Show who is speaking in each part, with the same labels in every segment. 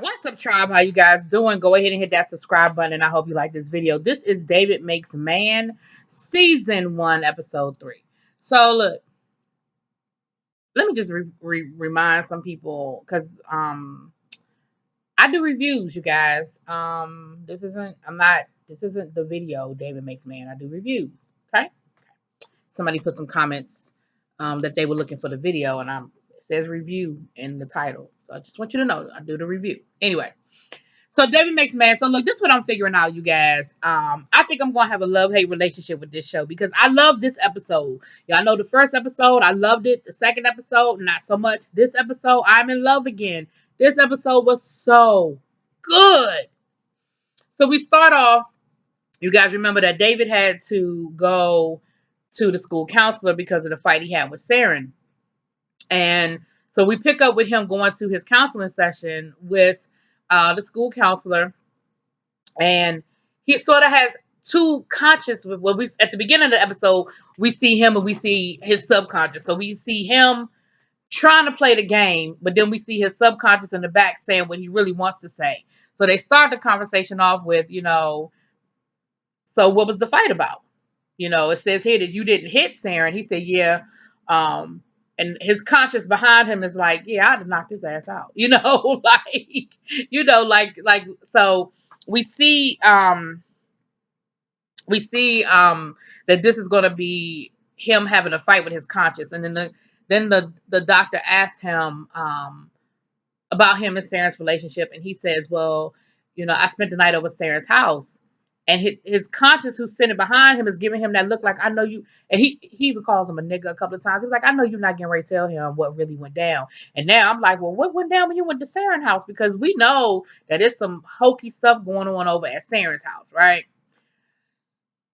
Speaker 1: What's up, tribe? How you guys doing? Go ahead and hit that subscribe button, and I hope you like this video. This is David Makes Man, Season 1, Episode 3. So, look, let me just remind some people, because I do reviews, you guys. This isn't the video David Makes Man. I do reviews, okay? Somebody put some comments that they were looking for the video, and it says review in the title. So I just want you to know I do the review. Anyway. So David Makes Man. So look, this is what I'm figuring out, you guys. I think I'm gonna have a love-hate relationship with this show because I love this episode. Y'all know the first episode, I loved it. The second episode, not so much. This episode, I'm in love again. This episode was so good. So we start off. You guys remember that David had to go to the school counselor because of the fight he had with Saren. And so we pick up with him going to his counseling session with the school counselor, and he sort of has two conscious. Well, we at the beginning of the episode we see him and we see his subconscious. So we see him trying to play the game, but then we see his subconscious in the back saying what he really wants to say. So they start the conversation off with, so what was the fight about? It says here that you didn't hit Saren. He said, yeah. And his conscience behind him is like, yeah, I just knocked his ass out. So we see that this is going to be him having a fight with his conscience. And then the doctor asks him about him and Saren's relationship, and he says, well, I spent the night over Saren's house. And his conscience, who's sitting behind him, is giving him that look like, I know you. And he even calls him a nigga a couple of times. He was like, I know you're not getting ready to tell him what really went down. And now I'm like, well, what went down when you went to Saren's house? Because we know that there's some hokey stuff going on over at Saren's house, right?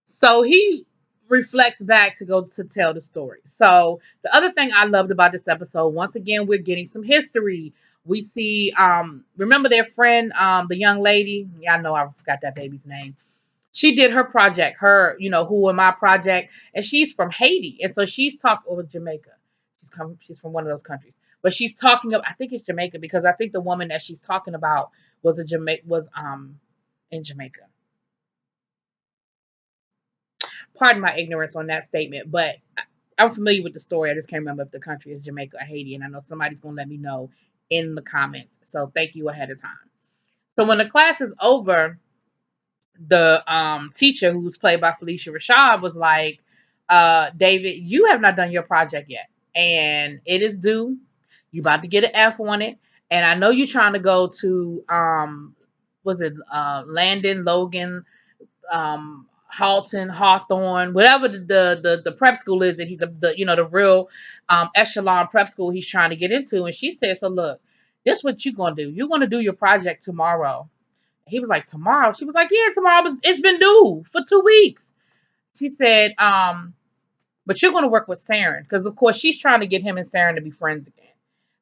Speaker 1: So he reflects back to go to tell the story. So the other thing I loved about this episode, once again, we're getting some history. We see, remember their friend, the young lady? Yeah, I know I forgot that baby's name. She did her project, Who Am I project, and she's from Haiti, and so she's talking over Jamaica. She's from one of those countries, but she's talking I think it's Jamaica because I think the woman that she's talking about was in Jamaica. Pardon my ignorance on that statement, but I'm familiar with the story. I just can't remember if the country is Jamaica or Haiti, and I know somebody's gonna let me know in the comments. So thank you ahead of time. So when the class is over, the teacher, who's played by Felicia Rashad, was like, David, you have not done your project yet, and it is due. You about to get an F on it, and I know you're trying to go to was it Landon, Logan, Halton, Hawthorne, whatever the prep school is that he the real echelon prep school he's trying to get into. And she said, so look, this is what you're gonna do. You're gonna do your project tomorrow. He was like, tomorrow? She was like, yeah, tomorrow. It's been due for 2 weeks. She said, but you're going to work with Saren. Because, of course, she's trying to get him and Saren to be friends again.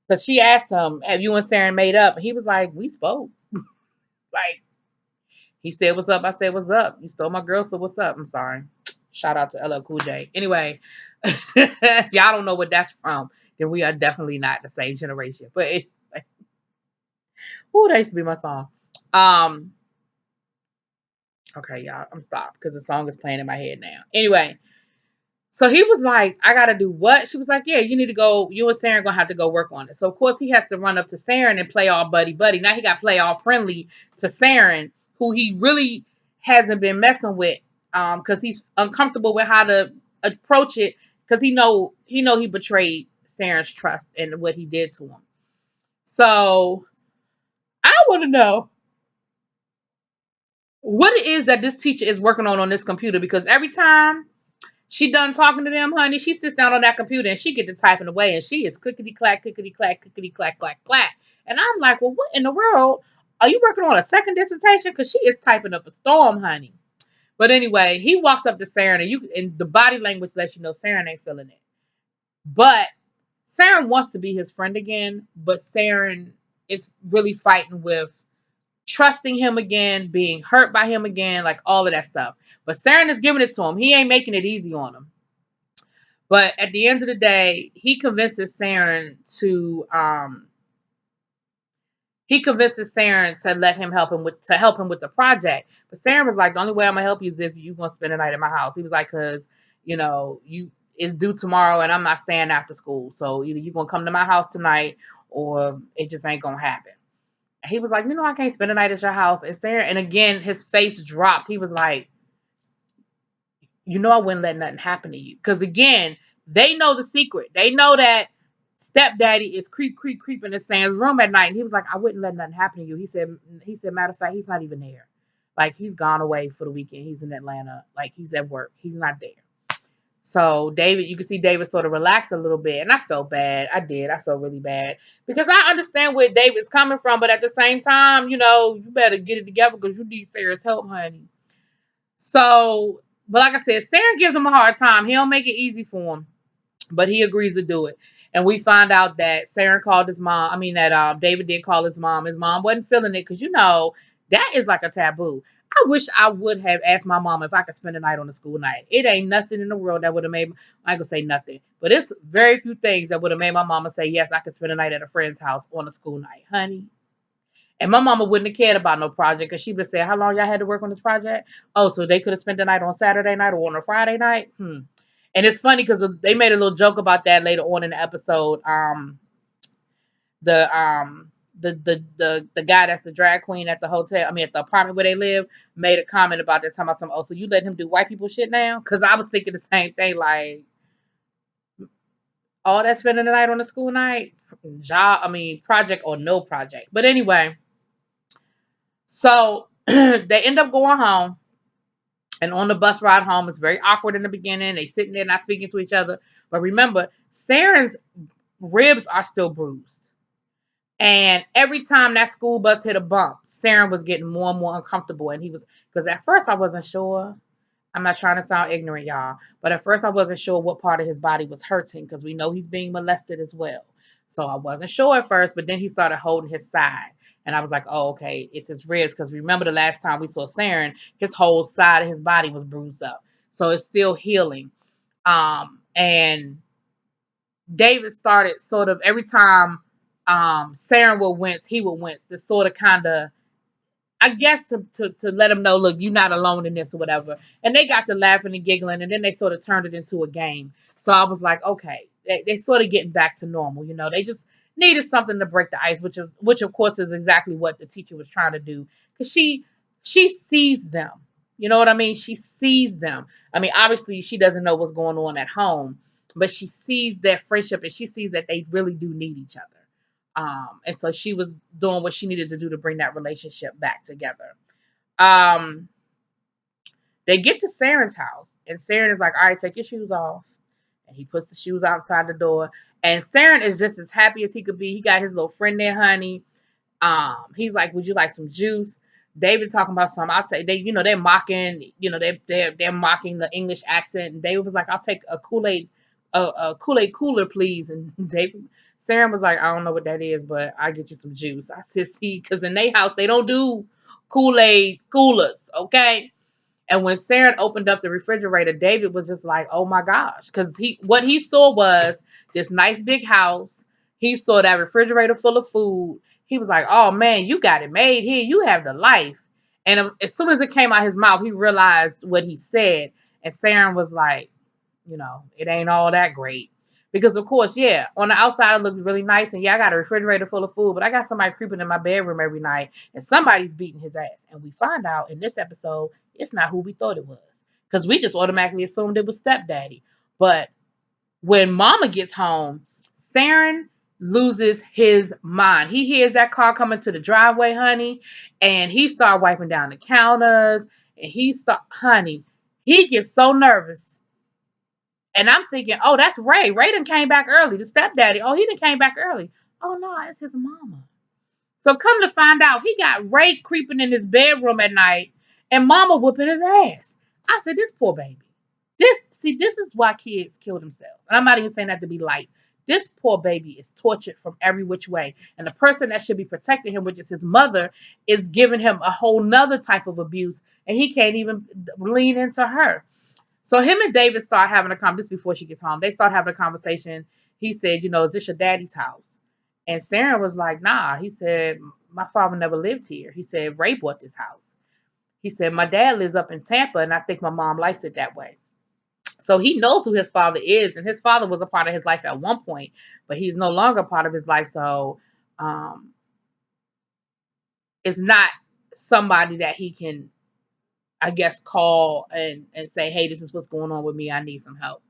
Speaker 1: But she asked him, have you and Saren made up? And he was like, we spoke. Like, he said, what's up? I said, what's up? You stole my girl, so what's up? I'm sorry. Shout out to LL Cool J. Anyway, if y'all don't know what that's from, then we are definitely not the same generation. But anyway. Ooh, that used to be my song. Okay, y'all, I'm stopped because the song is playing in my head now. Anyway, so he was like, I gotta do what? She was like, yeah, you need to go. You and Saren gonna have to go work on it. So of course he has to run up to Saren and play all buddy buddy. Now he got to play all friendly to Saren, who he really hasn't been messing with, because he's uncomfortable with how to approach it, because he betrayed Saren's trust and what he did to him. So I want to know what it is that this teacher is working on this computer, because every time she done talking to them, honey, she sits down on that computer and she get to typing away, and she is clickety clack, clickety clack, clickety clack, clack, clack. And I'm like, well, what in the world? Are you working on a second dissertation? Because she is typing up a storm, honey. But anyway, he walks up to Saren, and the body language lets you know Saren ain't feeling it. But Saren wants to be his friend again, but Saren is really fighting with trusting him again, being hurt by him again, like all of that stuff. But Saren is giving it to him. He ain't making it easy on him. But at the end of the day, he convinces Saren to he convinces Saren to let him help him with the project. But Saren was like, the only way I'm gonna help you is if you gonna spend the night at my house. He was like, cause you it's due tomorrow and I'm not staying after school. So either you gonna come to my house tonight or it just ain't gonna happen. He was like, I can't spend the night at your house. And Saren, and again, his face dropped. He was like, I wouldn't let nothing happen to you. Because again, they know the secret. They know that stepdaddy is creeping in Sam's room at night. And he was like, I wouldn't let nothing happen to you. He said, matter of fact, he's not even there. Like, he's gone away for the weekend. He's in Atlanta. Like, he's at work. He's not there. So David, you can see David sort of relax a little bit. And I felt bad. I did. I felt really bad. Because I understand where David's coming from. But at the same time, you better get it together because you need Sarah's help, honey. So, but like I said, Saren gives him a hard time. He don't make it easy for him, but he agrees to do it. And we find out that Saren called his mom. I mean, that David did call his mom. His mom wasn't feeling it because that is like a taboo. I wish I would have asked my mom if I could spend the night on a school night. It ain't nothing in the world that would have made. I ain't gonna say nothing, but it's very few things that would have made my mama say yes. I could spend the night at a friend's house on a school night, honey. And my mama wouldn't have cared about no project because she would have said, how long y'all had to work on this project? Oh, so they could have spent the night on Saturday night or on a Friday night? And it's funny because they made a little joke about that later on in the episode. The guy that's the drag queen at the hotel, at the apartment where they live, made a comment about that, talking about something. Oh, so you let him do white people shit now? Because I was thinking the same thing, like, all that spending the night on a school night? Project or no project. But anyway, so they end up going home. And on the bus ride home, it's very awkward in the beginning. They sitting there not speaking to each other. But remember, Saren's ribs are still bruised. And every time that school bus hit a bump, Saren was getting more and more uncomfortable. And because at first I wasn't sure. I'm not trying to sound ignorant, y'all. But at first I wasn't sure what part of his body was hurting because we know he's being molested as well. So I wasn't sure at first, but then he started holding his side. And I was like, oh, okay, it's his ribs. Because remember the last time we saw Saren, his whole side of his body was bruised up. So it's still healing. And David started sort of every time Saren would wince, he would wince to sort of kind of, I guess to let him know, look, you're not alone in this or whatever. And they got to laughing and giggling, and then they sort of turned it into a game. So I was like, okay, they sort of getting back to normal. They just needed something to break the ice, which of course is exactly what the teacher was trying to do, because she sees them. You know what I mean? She sees them. Obviously she doesn't know what's going on at home, but she sees their friendship and she sees that they really do need each other. And so she was doing what she needed to do to bring that relationship back together. They get to Saren's house, and Saren is like, all right, take your shoes off. And he puts the shoes outside the door. And Saren is just as happy as he could be. He got his little friend there, honey. He's like, would you like some juice? David talking about some. I'll take. They're mocking. They're mocking the English accent. And David was like, I'll take a Kool-Aid, a Kool-Aid cooler, please. And Saren was like, I don't know what that is, but I'll get you some juice. I said, see, because in their house they don't do Kool-Aid coolers, okay? And when Saren opened up the refrigerator, David was just like, oh my gosh. Because what he saw was this nice big house. He saw that refrigerator full of food. He was like, oh man, you got it made here. You have the life. And as soon as it came out his mouth, he realized what he said. And Saren was like, it ain't all that great. Because, of course, yeah, on the outside it looks really nice. And, yeah, I got a refrigerator full of food. But I got somebody creeping in my bedroom every night. And somebody's beating his ass. And we find out in this episode, it's not who we thought it was. Because we just automatically assumed it was stepdaddy. But when mama gets home, Saren loses his mind. He hears that car coming to the driveway, honey. And he start wiping down the counters. And honey, he gets so nervous. And I'm thinking, oh, that's Ray. Ray done came back early. The stepdaddy. Oh, he done came back early. Oh, no, it's his mama. So come to find out, he got Ray creeping in his bedroom at night and mama whooping his ass. I said, this poor baby. This is why kids kill themselves. And I'm not even saying that to be light. This poor baby is tortured from every which way. And the person that should be protecting him, which is his mother, is giving him a whole nother type of abuse. And he can't even lean into her. So him and David start having a conversation. This before she gets home. They start having a conversation. He said, is this your daddy's house? And Saren was like, nah. He said, my father never lived here. He said, Ray bought this house. He said, my dad lives up in Tampa, and I think my mom likes it that way. So he knows who his father is, and his father was a part of his life at one point, but he's no longer a part of his life. So um, it's not somebody that he can, I guess, call and say, hey, this is what's going on with me. I need some help.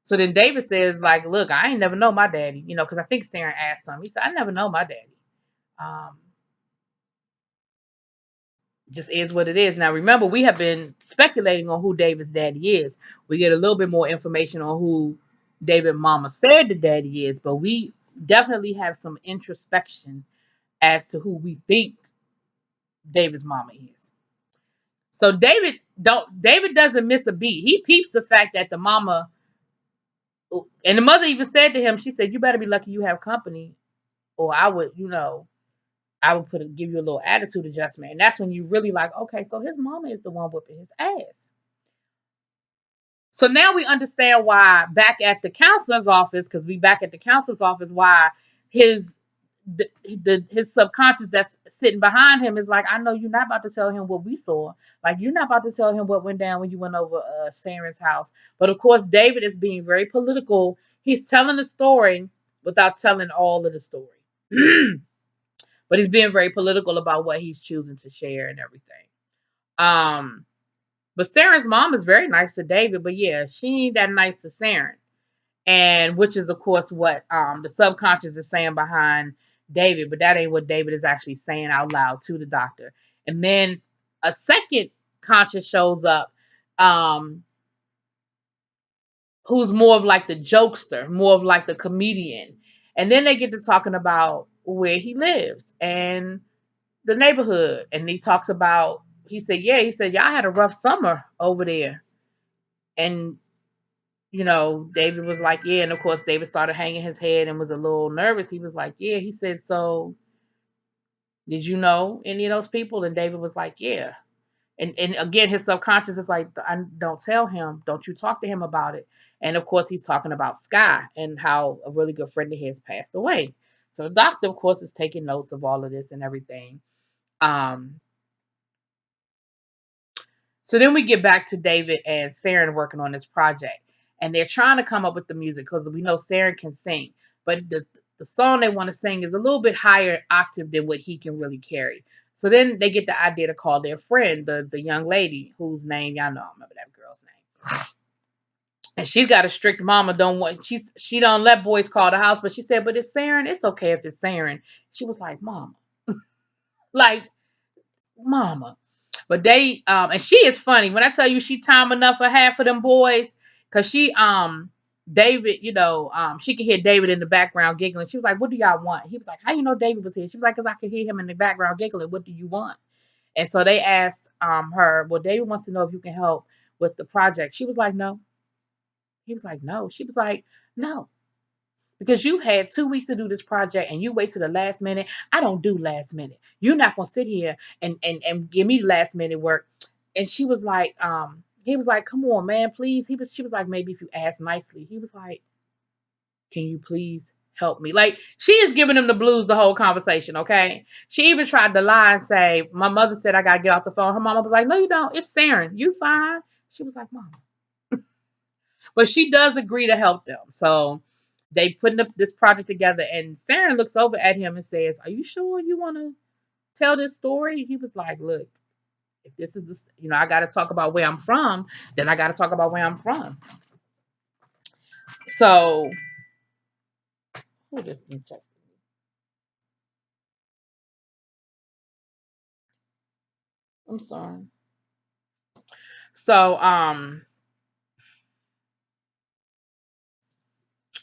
Speaker 1: So then David says, like, look, I ain't never know my daddy, because I think Saren asked him. He said, I never know my daddy. Um, just is what it is. Now, remember, we have been speculating on who David's daddy is. We get a little bit more information on who David mama said the daddy is, but we definitely have some introspection as to who we think David's mama is. So David doesn't miss a beat. He peeps the fact that the mama and the mother even said to him, she said, you better be lucky you have company, or I would, give you a little attitude adjustment. And that's when you really like, okay, so his mama is the one whipping his ass. So now we understand why back at the counselor's office, because we back at the counselor's office, why his his subconscious that's sitting behind him is like, I know you're not about to tell him what we saw. Like, you're not about to tell him what went down when you went over Saren's house. But of course, David is being very political. He's telling the story without telling all of the story. But he's being very political about what he's choosing to share and everything. But Saren's mom is very nice to David, but yeah, she ain't that nice to Saren. And which is of course what the subconscious is saying behind David, but that ain't what David is actually saying out loud to the doctor. And then a second conscious shows up, um, who's more of like the jokester, more of like the comedian. And then they get to talking about where he lives and the neighborhood. And he talks about, he said, y'all had a rough summer over there. And David was like, yeah. And of course, David started hanging his head and was a little nervous. He was like, yeah. He said, so did you know any of those people? And David was like, yeah. And again, his subconscious is like, I don't tell him. Don't you talk to him about it. And of course, he's talking about Sky and how a really good friend of his passed away. So the doctor, of course, is taking notes of all of this and everything. Um, So then we get back to David and Saren working on this project. And they're trying to come up with the music because we know Saren can sing. But the song they want to sing is a little bit higher octave than what he can really carry. So then they get the idea to call their friend, the young lady whose name, y'all know, I remember that girl's name. And she's got a strict mama, she don't let boys call the house, but she said, but it's Saren, it's okay if it's Saren. She was like, Mama. Like, Mama. But they and she is funny. When I tell you she time enough for half of them boys, cause she David, she could hear David in the background giggling. She was like, what do y'all want? He was like, how you know David was here? She was like, cause I could hear him in the background giggling. What do you want? And so they asked her, well, David wants to know if you can help with the project. She was like, no. He was like, no. She was like, no. Because you've had 2 weeks to do this project and you wait to the last minute. I don't do last minute. You're not gonna sit here and give me last minute work. And she was like, he was like, come on, man, please. She was like, maybe if you ask nicely. He was like, can you please help me? Like, she is giving him the blues the whole conversation, okay? She even tried to lie and say, my mother said I gotta get off the phone. Her mama was like, no, you don't. It's Saren. You fine. She was like, Mama. But she does agree to help them. So they putting this project together, and Saren looks over at him and says, are you sure you want to tell this story? He was like, look, if this is I got to talk about where I'm from, then I got to talk about where I'm from. So who this me text me? I'm sorry. So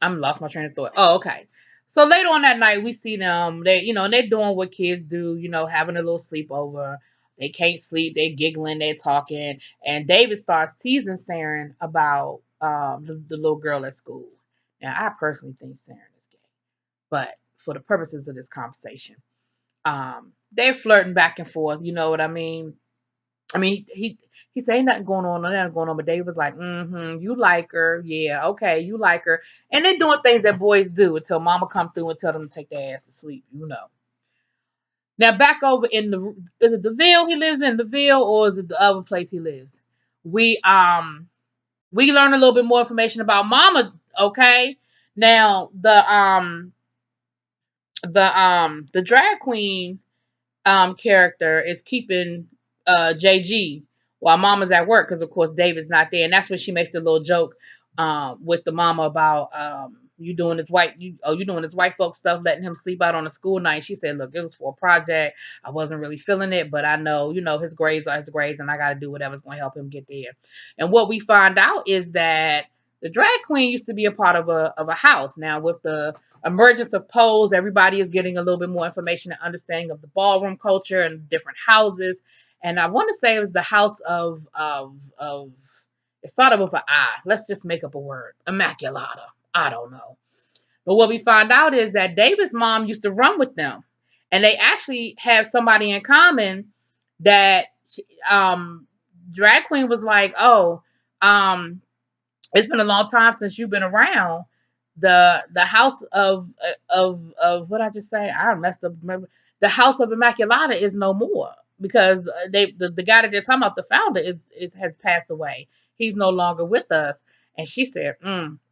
Speaker 1: I'm lost my train of thought. Oh, okay. So later on that night, we see them. They're doing what kids do. Having a little sleepover. They can't sleep. They're giggling. They're talking. And David starts teasing Saren about the little girl at school. Now, I personally think Saren is gay, but for the purposes of this conversation, they're flirting back and forth. You know what I mean? I mean, he said ain't nothing going on, nothing going on. But David was like, you like her, yeah, okay, you like her, and they're doing things that boys do until mama come through and tell them to take their ass to sleep, you know. Now back over in the is it the Ville he lives in the Ville or is it the other place he lives? We we learn a little bit more information about Mama. Okay, now the drag queen character is keeping JG while Mama's at work because of course David's not there, and that's when she makes the little joke with the mama about you doing this white folk stuff, letting him sleep out on a school night. She said, "Look, it was for a project. I wasn't really feeling it, but I know his grades are his grades, and I got to do whatever's going to help him get there." And what we find out is that the drag queen used to be a part of a house. Now with the emergence of Pose, everybody is getting a little bit more information and understanding of the ballroom culture and different houses. And I want to say it was the house of it started with an I. Let's just make up a word. Immaculata. I don't know. But what we find out is that David's mom used to run with them. And they actually have somebody in common that drag queen was like, oh, it's been a long time since you've been around. The house of what I just say? I messed up. Remember, the house of Immaculata is no more because the guy that they're talking about, the founder, is has passed away. He's no longer with us. And she said,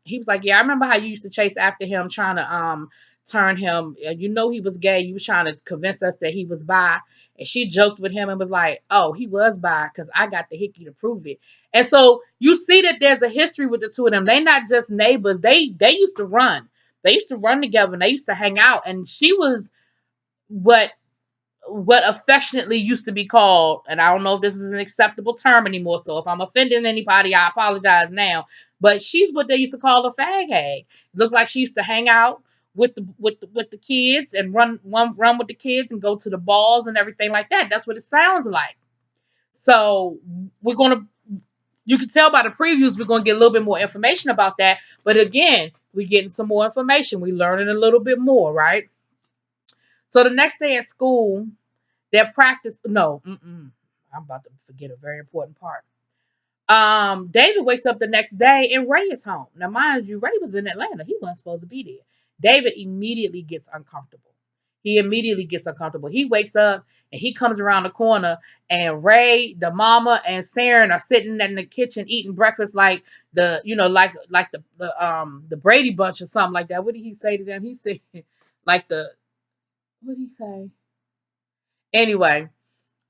Speaker 1: he was like, yeah, I remember how you used to chase after him, trying to turn him. He was gay. You was trying to convince us that he was bi. And she joked with him and was like, oh, he was bi because I got the hickey to prove it. And so you see that there's a history with the two of them. They not just neighbors. They used to run. They used to run together and they used to hang out. And she was what affectionately used to be called, and I don't know if this is an acceptable term anymore. So if I'm offending anybody, I apologize now. But she's what they used to call a fag hag. Looked like she used to hang out with the kids and run with the kids and go to the balls and everything like that. That's what it sounds like. So we're gonna you can tell by the previews we're going to get a little bit more information about that. But again, we're getting some more information. We're learning a little bit more, right? So the next day at school, their practice. No, I'm about to forget a very important part. David wakes up the next day and Ray is home. Now, mind you, Ray was in Atlanta. He wasn't supposed to be there. David immediately gets uncomfortable. He wakes up and he comes around the corner and Ray, the mama, and Saren are sitting in the kitchen eating breakfast like the Brady Bunch or something like that. What did he say to them? He said like the what did he say? Anyway,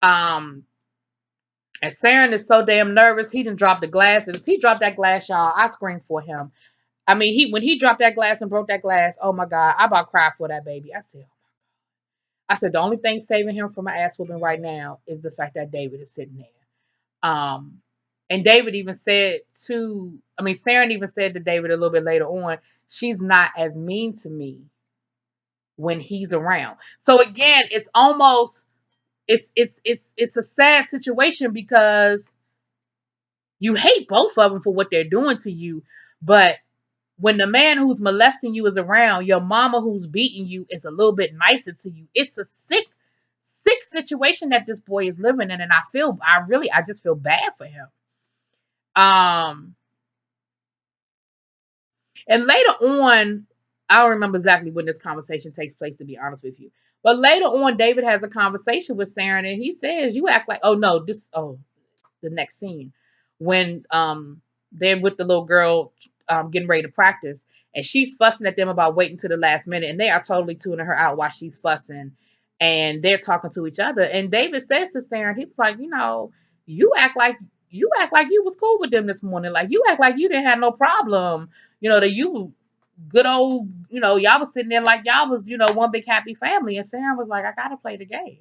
Speaker 1: um, and Saren is so damn nervous, he didn't drop the glass. And he dropped that glass, y'all, I screamed for him. I mean, when he dropped that glass and broke that glass, oh my God, I about cried for that baby. I said, the only thing saving him from my ass whooping right now is the fact that David is sitting there. And David even said Saren even said to David a little bit later on, she's not as mean to me when he's around. So again, it's almost it's a sad situation because you hate both of them for what they're doing to you, but when the man who's molesting you is around, your mama who's beating you is a little bit nicer to you. It's a sick situation that this boy is living in, and I just feel bad for him. Um, and later on, I don't remember exactly when this conversation takes place, to be honest with you. But later on, David has a conversation with Saren, and he says, "You act like the next scene when they're with the little girl getting ready to practice and she's fussing at them about waiting to the last minute and they are totally tuning her out while she's fussing and they're talking to each other and David says to Sarah, he was like, you act like you was cool with them this morning, like you act like you didn't have no problem, that you good old, y'all was sitting there like y'all was, one big happy family. And Sarah was like, I gotta play the game.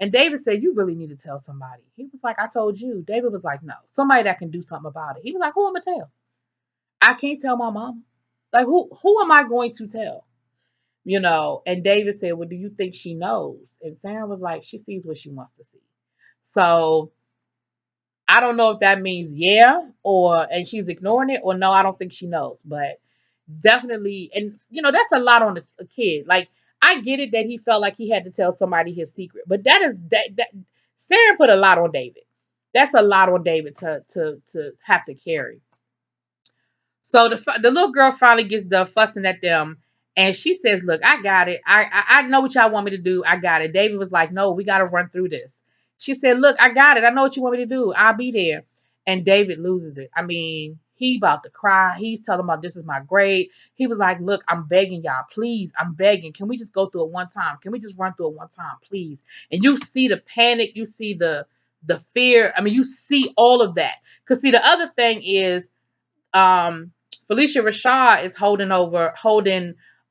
Speaker 1: And David said, you really need to tell somebody. He was like, I told you. David was like, no, somebody that can do something about it. He was like, who am I tell? I can't tell my mom. Like, who am I going to tell? And David said, well, do you think she knows? And Sarah was like, she sees what she wants to see. So I don't know if that means yeah, and she's ignoring it, or no, I don't think she knows. But definitely, and that's a lot on a kid. Like, I get it that he felt like he had to tell somebody his secret, but that Sarah put a lot on David. That's a lot on David to have to carry. So the little girl finally gets done fussing at them, and she says, "Look, I got it. I know what y'all want me to do. I got it." David was like, "No, we got to run through this." She said, "Look, I got it. I know what you want me to do. I'll be there." And David loses it. I mean, he about to cry. He's telling about this is my grade. He was like, "Look, I'm begging y'all, please. I'm begging. Can we just go through it one time? Can we just run through it one time, please?" And you see the panic. You see the fear. I mean, you see all of that. Cause see, the other thing is um Felicia Rashad is holding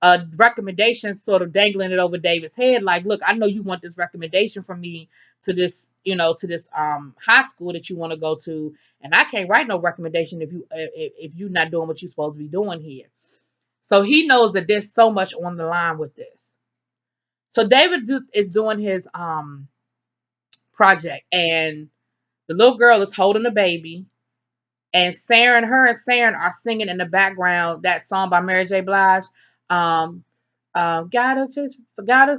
Speaker 1: a recommendation, sort of dangling it over David's head, like, look, I know you want this recommendation from me to this, to this high school that you want to go to, and I can't write no recommendation if you're not doing what you're supposed to be doing here. So he knows that there's so much on the line with this. So is doing his project, and the little girl is holding a baby. And her and Saren are singing in the background that song by Mary J. Blige. Um, gotta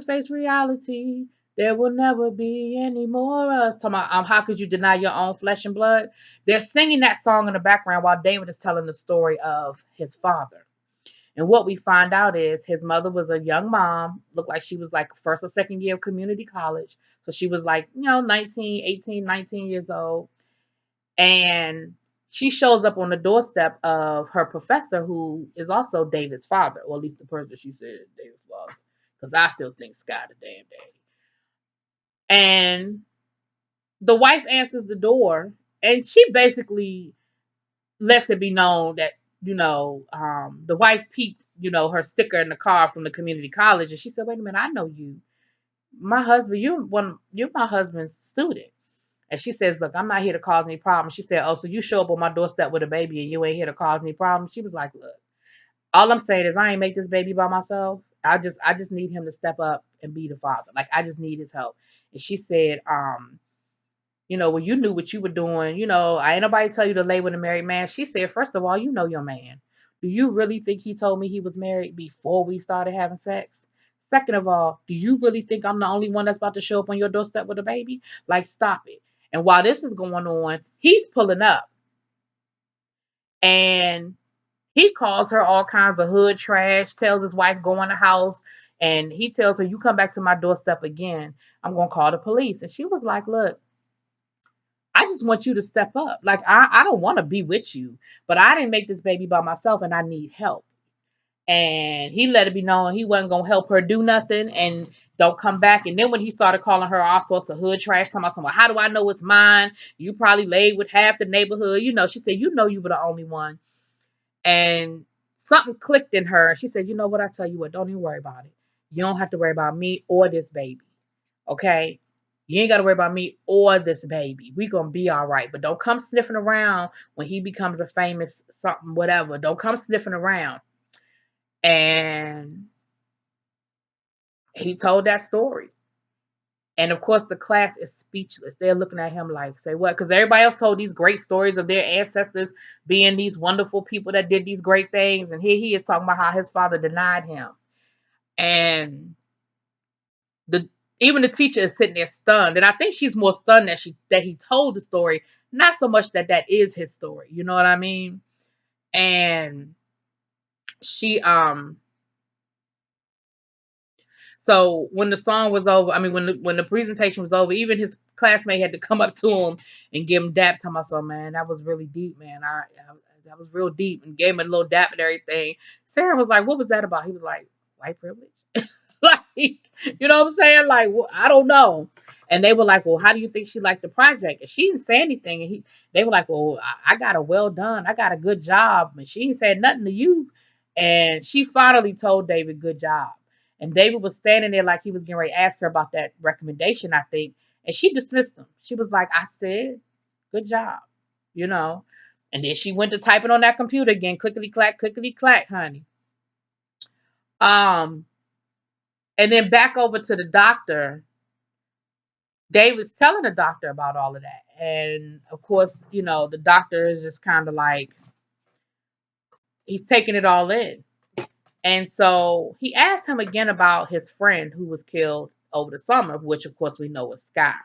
Speaker 1: face reality. There will never be any more of us. Talking about, how could you deny your own flesh and blood? They're singing that song in the background while David is telling the story of his father. And what we find out is his mother was a young mom, looked like she was like first or second year of community college. So she was like, 19, 18, 19 years old. And she shows up on the doorstep of her professor, who is also David's father, or at least the person she said is David's father, because I still think Scott a damn daddy. And the wife answers the door, and she basically lets it be known that the wife peeped her sticker in the car from the community college, and she said, "Wait a minute, I know you. My husband, you're my husband's student." And she says, "Look, I'm not here to cause any problems." She said, "Oh, so you show up on my doorstep with a baby and you ain't here to cause any problems?" She was like, "Look, all I'm saying is I ain't make this baby by myself. I just need him to step up and be the father. Like, I just need his help." And she said, "Well, you knew what you were doing. I ain't nobody tell you to lay with a married man." She said, "First of all, you know your man. Do you really think he told me he was married before we started having sex? Second of all, do you really think I'm the only one that's about to show up on your doorstep with a baby? Like, stop it." And while this is going on, he's pulling up, and he calls her all kinds of hood trash, tells his wife go in the house, and he tells her, "You come back to my doorstep again, I'm going to call the police." And she was like, "Look, I just want you to step up. Like, I don't want to be with you, but I didn't make this baby by myself and I need help." And he let it be known he wasn't going to help her do nothing and don't come back. And then when he started calling her all sorts of hood trash, talking about something, "How do I know it's mine? You probably laid with half the neighborhood." She said, "You were the only one." And something clicked in her. She said, "You know what? I tell you what, don't even worry about it. You don't have to worry about me or this baby. Okay? You ain't got to worry about me or this baby. We going to be all right. But don't come sniffing around when he becomes a famous something, whatever. Don't come sniffing around." And he told that story. And of course, the class is speechless. They're looking at him like, "Say what?" Because everybody else told these great stories of their ancestors being these wonderful people that did these great things. And here he is talking about how his father denied him. And the even the teacher is sitting there stunned. And I think she's more stunned that he told the story, not so much that is his story. You know what I mean? And she so when the song was over, I mean, when the presentation was over, even his classmate had to come up to him and give him dap. Talking about, "So, man, that was really deep, man. That was real deep," and gave him a little dap and everything. Sarah was like, "What was that about?" He was like, "White privilege." Like, you know what I'm saying? Like, well, I don't know. And they were like, "Well, how do you think she liked the project?" And she didn't say anything. And they were like, "Well, I got a well done. I got a good job." And she didn't say nothing to you. And she finally told David, "Good job." And David was standing there like he was getting ready to ask her about that recommendation, I think. And she dismissed him. She was like, "I said, good job, you know." And then she went to typing on that computer again, clickety clack, honey. Um, and then back over to the doctor. David's telling the doctor about all of that. And of course, the doctor is just kind of like, he's taking it all in. And so he asked him again about his friend who was killed over the summer, which of course we know was Scott.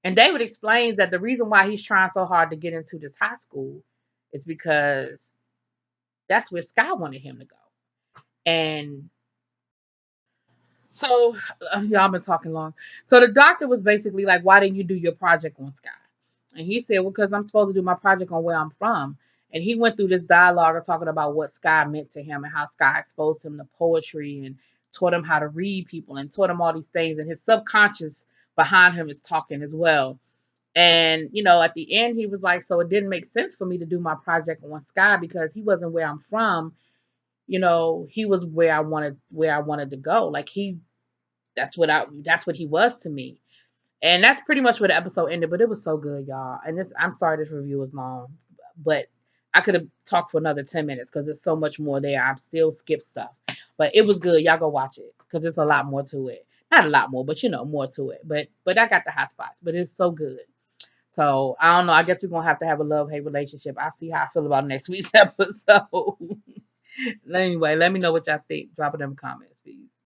Speaker 1: And David explains that the reason why he's trying so hard to get into this high school is because that's where Sky wanted him to go. And so, y'all been talking long. So the doctor was basically like, "Why didn't you do your project on Sky?" And he said, "Well, because I'm supposed to do my project on where I'm from." And he went through this dialogue of talking about what Sky meant to him and how Sky exposed him to poetry and taught him how to read people and taught him all these things. And his subconscious behind him is talking as well. And at the end, he was like, "So it didn't make sense for me to do my project on Sky because he wasn't where I'm from. He was where I wanted to go. Like that's what he was to me." And that's pretty much where the episode ended, but it was so good, y'all. And I'm sorry this review was long, but I could have talked for another 10 minutes because there's so much more there. I'm still skip stuff. But it was good. Y'all go watch it because there's a lot more to it. Not a lot more, but more to it. But I got the hot spots. But it's so good. So I don't know. I guess we're gonna have to have a love-hate relationship. I'll see how I feel about next week's episode. Anyway, let me know what y'all think. Drop it in the comments, please.